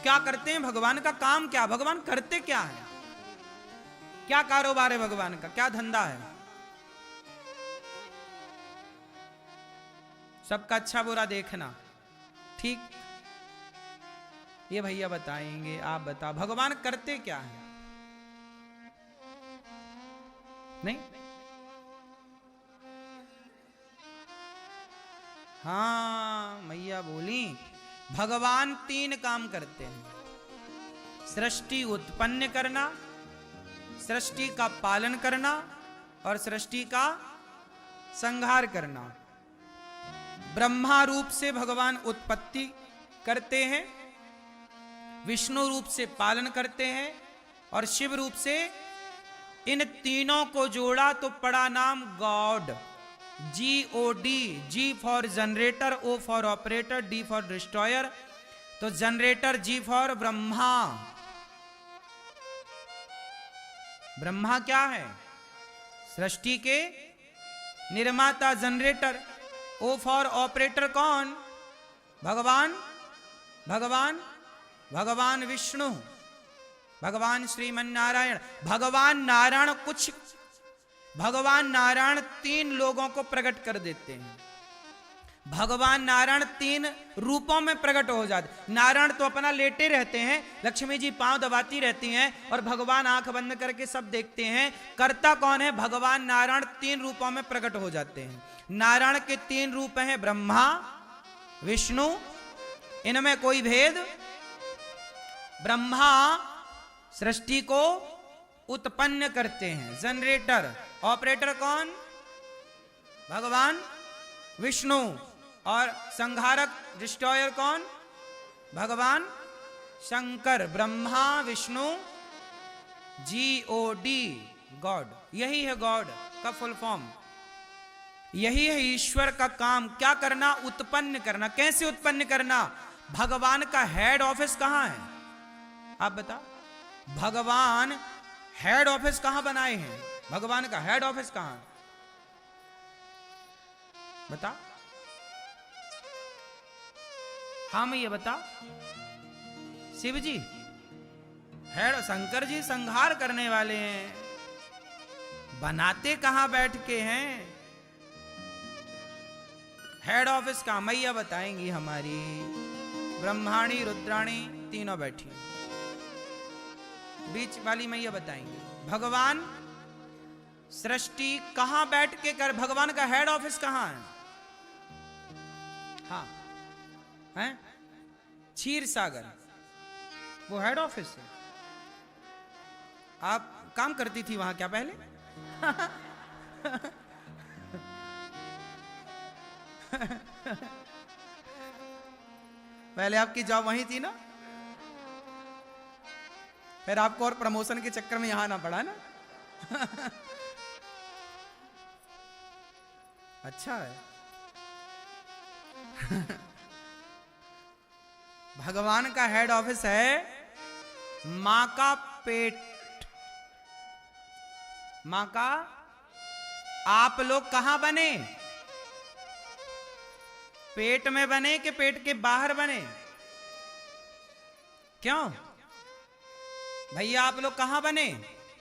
क्या करते हैं, भगवान का काम क्या, भगवान करते क्या है, क्या कारोबार है भगवान का, क्या धंधा है। सबका अच्छा बुरा देखना, ठीक। ये भैया बताएंगे, आप बताओ भगवान करते क्या है। नहीं, हाँ मैया बोली, भगवान 3 काम करते हैं, सृष्टि उत्पन्न करना, सृष्टि का पालन करना और सृष्टि का संहार करना। ब्रह्मा रूप से भगवान उत्पत्ति करते हैं, विष्णु रूप से पालन करते हैं और शिव रूप से, इन तीनों को जोड़ा तो पड़ा नाम God. GOD, G for generator, O for operator, D for destroyer. तो generator G for Brahma. Brahma क्या है, सृष्टि के निर्माता, जनरेटर। O फॉर ऑपरेटर कौन, भगवान, भगवान, भगवान विष्णु, भगवान श्रीमन नारायण। भगवान नारायण कुछ, भगवान नारायण 3 लोगों को प्रकट कर देते हैं। भगवान नारायण 3 रूपों में प्रकट हो जाते। नारायण तो अपना लेटे रहते हैं, लक्ष्मी जी पांव दबाती रहती हैं और भगवान आंख बंद करके सब देखते हैं। कर्ता कौन है, भगवान नारायण 3 रूपों में प्रकट हो जाते हैं। नारायण के 3 रूप हैं, ब्रह्मा, विष्णु, इनमें कोई भेद। ब्रह्मा सृष्टि को उत्पन्न करते हैं, जनरेटर। ऑपरेटर कौन, भगवान विष्णु। और संहारक, डिस्ट्रॉयर कौन, भगवान शंकर। Brahma Vishnu, GOD, God. यही है गॉड का फुल फॉर्म, यही है ईश्वर का काम। क्या करना, उत्पन्न करना। कैसे उत्पन्न करना, भगवान का हेड ऑफिस कहां है, आप बताओ। भगवान हेड ऑफिस कहां बनाए हैं, भगवान का हेड ऑफिस कहां, बता। हाँ मैं ये बता, शिव जी हेड, शंकर जी संहार करने वाले हैं, बनाते कहां बैठ के हैं, हेड ऑफिस का मैया बताएंगी हमारी। ब्रह्माणी रुद्राणी तीनों बैठी, बीच वाली मैया बताएंगे भगवान सृष्टि कहां बैठ के कर, भगवान का हेड ऑफिस कहां है। हाँ है, क्षीर सागर, वो हेड ऑफिस है। आप काम करती थी वहां क्या पहले? पहले आपकी जॉब वहीं थी ना, फिर आपको और प्रमोशन के चक्कर में यहां ना पड़ा ना। अच्छा है। भगवान का हेड ऑफिस है मां का पेट। मां का, आप लोग कहां बने, पेट में बने कि पेट के बाहर बने? क्यों भैया, आप लोग कहां बने?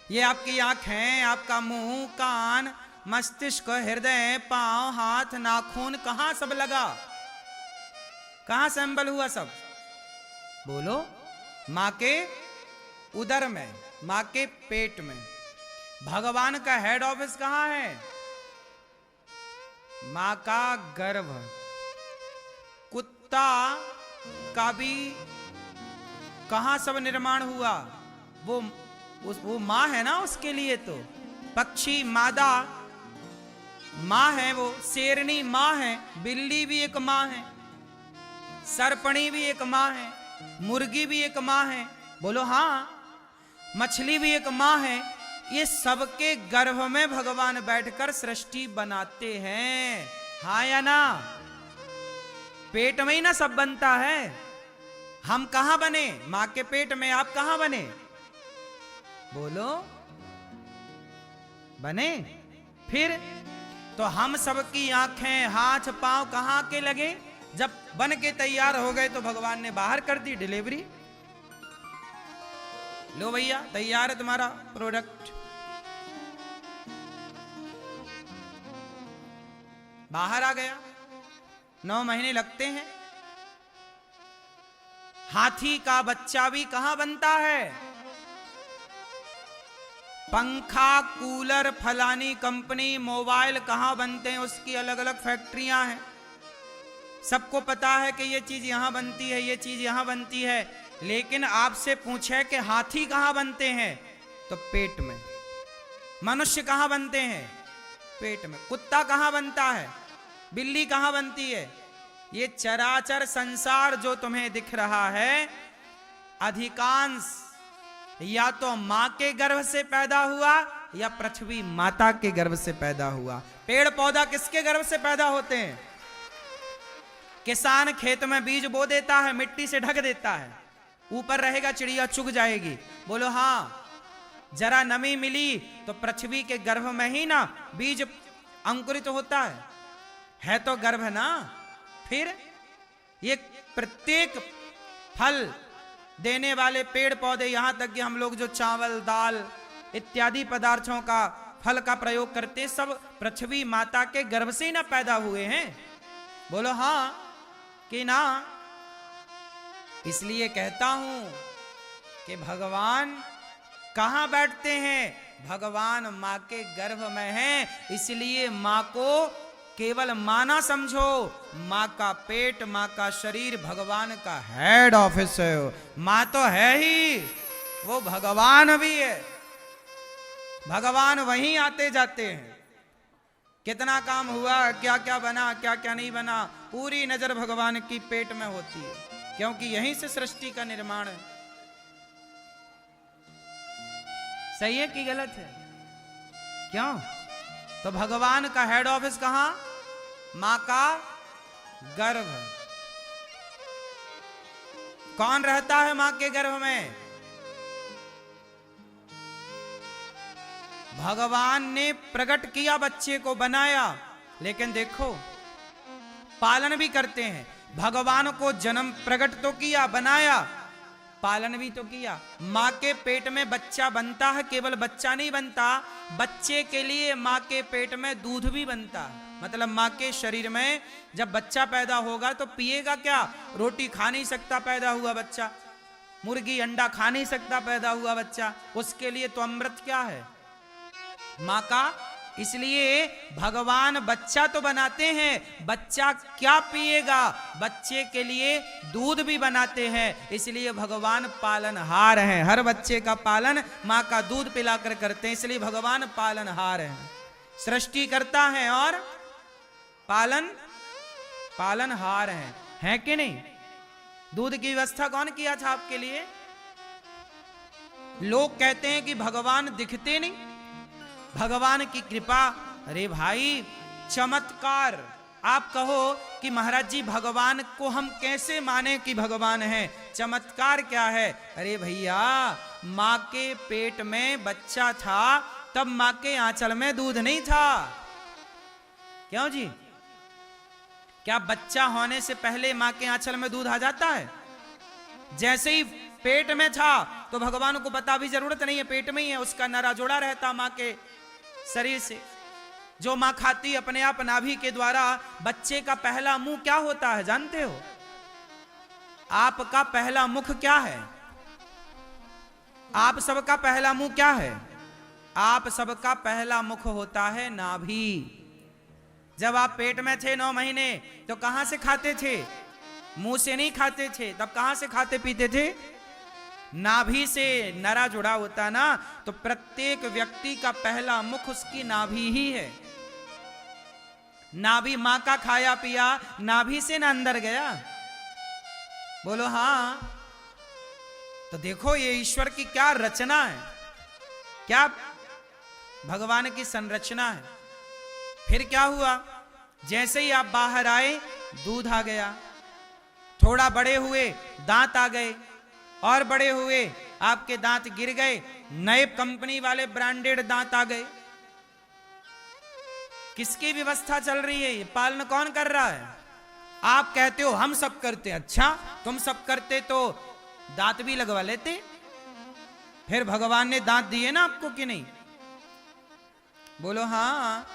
ये आपकी आंखें, आपका मुंह, कान, मस्तिष्क, हृदय, पांव, हाथ, नाखून, कहां सब लगा, कहां संबल हुआ सब? बोलो। मां के उदर में, मां के पेट में। भगवान का हेड ऑफिस कहां है? मां का गर्भ। कुत्ता का भी कहां सब निर्माण हुआ? वो मां है ना उसके लिए। तो पक्षी मादा मां है, वो शेरनी मां है, बिल्ली भी एक मां है, सरपणी भी एक मां है, मुर्गी भी एक मां है, बोलो हाँ, मछली भी एक मां है। ये सबके गर्भ में भगवान बैठकर सृष्टि बनाते हैं, हाँ या ना? पेट में ही ना सब बनता है। हम कहां बने? मां के पेट में। आप कहां बने? बोलो, बने। फिर तो हम सबकी आंखें, हाथ, पांव कहां के लगे? जब बन के तैयार हो गए तो भगवान ने बाहर कर दी डिलीवरी। लो भैया तैयार है तुम्हारा प्रोडक्ट। बाहर आ गया। 9 महीने लगते हैं। हाथी का बच्चा भी कहां बनता है? पंखा, कूलर, फलानी कंपनी, मोबाइल कहां बनते हैं, उसकी अलग अलग फैक्ट्रियां हैं। सबको पता है कि ये चीज यहां बनती है, ये चीज यहां बनती है। लेकिन आपसे पूछे कि हाथी कहां बनते हैं, तो पेट में। मनुष्य कहां बनते हैं? पेट में। कुत्ता कहां बनता है? बिल्ली कहां बनती है? ये चराचर संसार जो तुम्हें दिख रहा है, अधिकांश या तो मां के गर्भ से पैदा हुआ या पृथ्वी माता के गर्भ से पैदा हुआ। पेड़ पौधा किसके गर्भ से पैदा होते हैं? किसान खेत में बीज बो देता है, मिट्टी से ढक देता है, ऊपर रहेगा, चिड़िया चुग जाएगी। बोलो हाँ। जरा नमी मिली तो पृथ्वी के गर्भ में ही ना बीज अंकुरित होता है तो गर्भ ना। फिर ये प्रत्येक फल देने वाले पेड़ पौधे, यहां तक कि हम लोग जो चावल, दाल इत्यादि पदार्थों का, फल का प्रयोग करते, सब पृथ्वी माता के गर्भ से ही ना पैदा हुए हैं। बोलो हाँ कि ना। इसलिए कहता हूं कि भगवान कहां बैठते हैं? भगवान मां के गर्भ में हैं। इसलिए मां को केवल मां ना समझो। मां का पेट, मां का शरीर भगवान का हेड ऑफिस है। मां तो है ही, वो भगवान भी है। भगवान वहीं आते जाते हैं। कितना काम हुआ, क्या क्या बना, क्या क्या नहीं बना, पूरी नजर भगवान की पेट में होती है, क्योंकि यहीं से सृष्टि का निर्माण है। सही है कि गलत है? क्यों? तो भगवान का हेड ऑफिस कहां? मां का गर्भ। कौन रहता है मां के गर्भ में? भगवान ने प्रकट किया, बच्चे को बनाया, लेकिन देखो पालन भी करते हैं। भगवान को जन्म प्रकट तो किया, बनाया, पालन भी तो किया। मां के पेट में बच्चा बनता है, केवल बच्चा नहीं बनता, बच्चे के लिए मां के पेट में दूध भी बनता है। मतलब मां के शरीर में जब बच्चा पैदा होगा तो पिएगा क्या? रोटी खा नहीं सकता पैदा हुआ बच्चा, मुर्गी अंडा खा नहीं सकता पैदा हुआ बच्चा, उसके लिए तो अमृत क्या है? मां का। इसलिए भगवान बच्चा तो बनाते हैं, बच्चा क्या पिएगा? बच्चे के लिए दूध भी बनाते हैं। इसलिए भगवान पालनहार हैं। हर बच्चे का पालन मां का दूध पिलाकर करते हैं, इसलिए भगवान पालनहार हैं। सृष्टि करता है और पालनहार हैं कि नहीं? दूध की व्यवस्था कौन किया था आपके लिए? लोग कहते हैं कि भगवान दिखते नहीं, भगवान की कृपा। अरे भाई, चमत्कार। आप कहो कि महाराज जी भगवान को हम कैसे माने कि भगवान है? चमत्कार क्या है? अरे भैया, मां के पेट में बच्चा था, तब मां के आंचल में दूध नहीं था। क्यों जी? क्या बच्चा होने से पहले मां के आंचल में दूध आ जाता है? जैसे ही पेट में था तो भगवान को पता भी जरूरत नहीं है, पेट में ही है, उसका नरा जुड़ा रहता मां के शरीर से। जो मां खाती अपने आप नाभि के द्वारा। बच्चे का पहला मुंह क्या होता है जानते हो? आपका पहला मुख क्या है? आप सबका पहला मुंह क्या है? आप सबका पहला मुख होता है नाभि। जब आप पेट में थे 9 महीने तो कहां से खाते थे? मुंह से नहीं खाते थे। तब कहां से खाते पीते थे? नाभि से नरा जुड़ा होता ना। तो प्रत्येक व्यक्ति का पहला मुख उसकी नाभि ही है। नाभि मां का खाया पिया नाभि से ना अंदर गया। बोलो हाँ। तो देखो ये ईश्वर की क्या रचना है, क्या भगवान की संरचना है। फिर क्या हुआ? जैसे ही आप बाहर आए दूध आ गया, थोड़ा बड़े हुए दांत आ गए, और बड़े हुए आपके दांत गिर गए, नए कंपनी वाले ब्रांडेड दांत आ गए। किसकी व्यवस्था चल रही है? ये पालन कौन कर रहा है? आप कहते हो हम सब करते। अच्छा, तुम सब करते तो दांत भी लगवा लेते, फिर भगवान ने दांत दिए ना आपको कि नहीं? बोलो हाँ।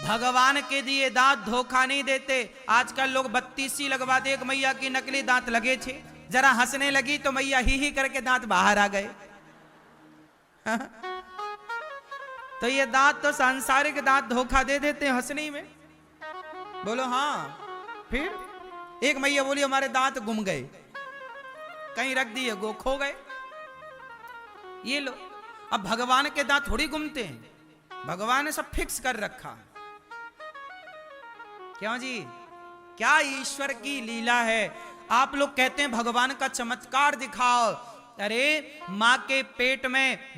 भगवान के दिए दांत धोखा नहीं देते। आजकल लोग 32 लगवा दे। एक मैया की नकली दांत लगे थे, जरा हंसने लगी तो मैया ही करके दांत बाहर आ गए। तो ये दांत तो सांसारिक दांत धोखा दे देते हैं हंसने में। बोलो हाँ। फिर एक मैया बोली हमारे दांत गुम गए, कहीं रख दिए, गो खो गए। ये लो, अब भगवान के दांत थोड़ी गुमते हैं, भगवान ने सब फिक्स कर रखा। क्यों जी? क्या ईश्वर की लीला है। आप लोग कहते हैं भगवान का चमत्कार दिखाओ। अरे मां के पेट में